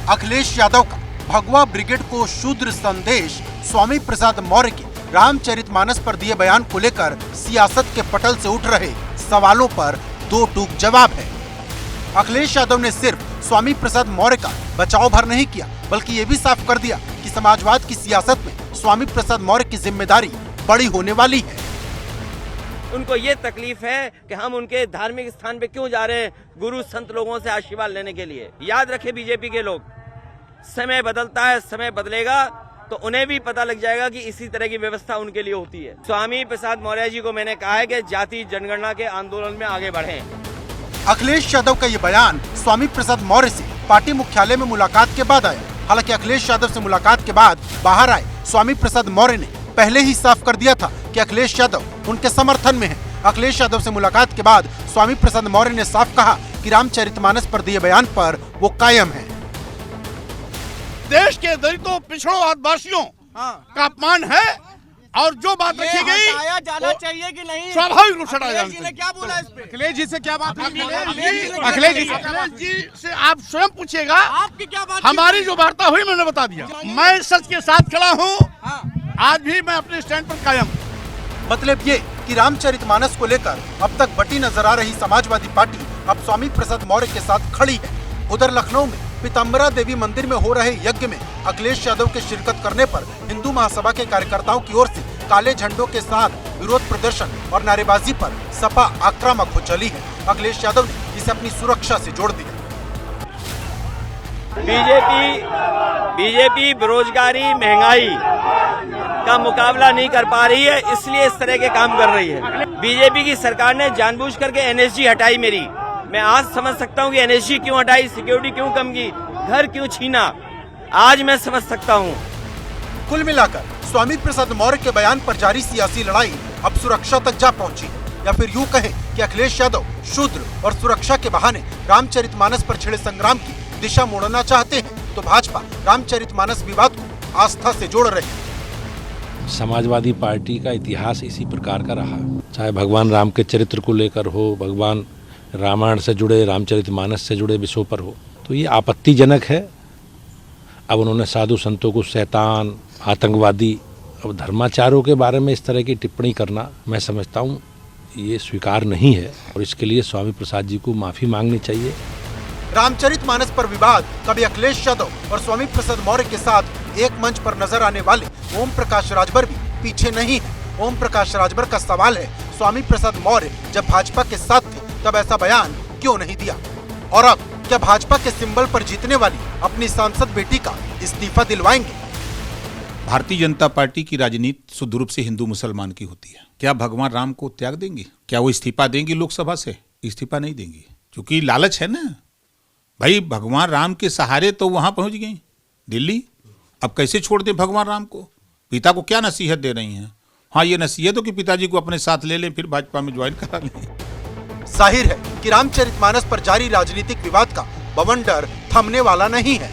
अखिलेश यादव का भगवा ब्रिगेड को शूद्र संदेश स्वामी प्रसाद मौर्य के रामचरितमानस पर दिए बयान को लेकर सियासत के पटल से उठ रहे सवालों पर दो टूक जवाब है। अखिलेश यादव ने सिर्फ स्वामी प्रसाद मौर्य का बचाव भर नहीं किया, बल्कि ये भी साफ कर दिया कि समाजवाद की सियासत में स्वामी प्रसाद मौर्य की जिम्मेदारी बड़ी होने वाली है। उनको ये तकलीफ है कि हम उनके धार्मिक स्थान पे क्यों जा रहे हैं, गुरु संत लोगों से आशीर्वाद लेने के लिए। याद रखे बीजेपी के लोग, समय बदलता है, समय बदलेगा तो उन्हें भी पता लग जाएगा कि इसी तरह की व्यवस्था उनके लिए होती है। स्वामी प्रसाद मौर्य जी को मैंने कहा है कि जाति जनगणना के आंदोलन में आगे बढ़ें। अखिलेश यादव का ये बयान स्वामी प्रसाद मौर्य से पार्टी मुख्यालय में मुलाकात के बाद आया। हालांकि अखिलेश यादव से मुलाकात के बाद बाहर आए स्वामी प्रसाद मौर्य ने पहले ही साफ कर दिया था कि अखिलेश यादव उनके समर्थन में है। अखिलेश यादव से मुलाकात के बाद स्वामी प्रसाद मौर्य ने साफ कहा कि रामचरितमानस पर दिए बयान पर वो कायम है। देश के दलितों, पिछड़ों, आदिवासियों का अपमान है और जो बात रखी गई जाना चाहिए कि नहीं, स्वाभाविक रूप से हटाया जाना चाहिए। क्या बोला इस पे? अखिलेश जी से क्या बात है? अखिलेश जी से आप स्वयं पूछिएगा। आपकी क्या बात? हमारी जो वार्ता हुई मैंने बता दिया। मैं सच के साथ खड़ा हूँ, आज भी मैं अपने स्टैंड पर कायम। मतलब ये कि रामचरितमानस को लेकर अब तक बटी नजर आ रही समाजवादी पार्टी अब स्वामी प्रसाद मौर्य के साथ खड़ी है। उधर लखनऊ में पीताम्बरा देवी मंदिर में हो रहे यज्ञ में अखिलेश यादव के शिरकत करने पर हिंदू महासभा के कार्यकर्ताओं की ओर से काले झंडों के साथ विरोध प्रदर्शन और नारेबाजी पर सपा आक्रामक हो चली है। अखिलेश यादव ने इसे अपनी सुरक्षा से जोड़ दिया। बीजेपी बेरोजगारी, महंगाई का मुकाबला नहीं कर पा रही है, इसलिए इस तरह के काम कर रही है। बीजेपी की सरकार ने जानबूझ करके एनएसजी हटाई मेरी। मैं आज समझ सकता हूँ कि एनएसजी क्यों हटाई, सिक्योरिटी क्यों कम की, घर क्यों छीना, आज मैं समझ सकता हूँ। कुल मिलाकर स्वामी प्रसाद मौर्य के बयान पर जारी सियासी लड़ाई अब सुरक्षा तक जा पहुंची है, या फिर यूं कहें कि अखिलेश यादव शूद्र और सुरक्षा के बहाने रामचरितमानस पर छिड़े संग्राम की दिशा मोड़ना चाहते हैं, तो भाजपा रामचरितमानस विवाद को आस्था से जोड़ रही है। समाजवादी पार्टी का इतिहास इसी प्रकार का रहा, चाहे भगवान राम के चरित्र को लेकर हो, भगवान रामायण से जुड़े, रामचरितमानस से जुड़े विषयों पर हो, तो ये आपत्तिजनक है। अब उन्होंने साधु संतों को शैतान, आतंकवादी, अब धर्माचारों के बारे में इस तरह की टिप्पणी करना मैं समझता हूँ ये स्वीकार नहीं है और इसके लिए स्वामी प्रसाद जी को माफ़ी मांगनी चाहिए। रामचरितमानस पर विवाद कभी अखिलेश यादव और स्वामी प्रसाद मौर्य के साथ एक मंच पर नजर आने वाले ओम प्रकाश राजभर भी पीछे नहीं है। ओम प्रकाश राजभर का सवाल है, स्वामी प्रसाद मौर्य जब भाजपा के साथ थे तब ऐसा बयान क्यों नहीं दिया, और अब क्या भाजपा के सिंबल पर जीतने वाली अपनी सांसद बेटी का इस्तीफा दिलवाएंगे? भारतीय जनता पार्टी की राजनीति शुद्ध रूप से हिंदू मुसलमान की होती है। क्या भगवान राम को त्याग देंगी? क्या वो इस्तीफा देंगी? लोकसभा से इस्तीफा नहीं देंगी, क्योंकि लालच है ना भाई। भगवान राम के सहारे तो वहां पहुंच गई दिल्ली, अब कैसे छोड़ दे भगवान राम को? पिता को क्या नसीहत दे रही हैं? हाँ, ये नसीहत हो कि पिताजी को अपने साथ ले लें, फिर भाजपा में ज्वाइन करा लें। जाहिर है कि रामचरितमानस पर जारी राजनीतिक विवाद का बवंडर थमने वाला नहीं है।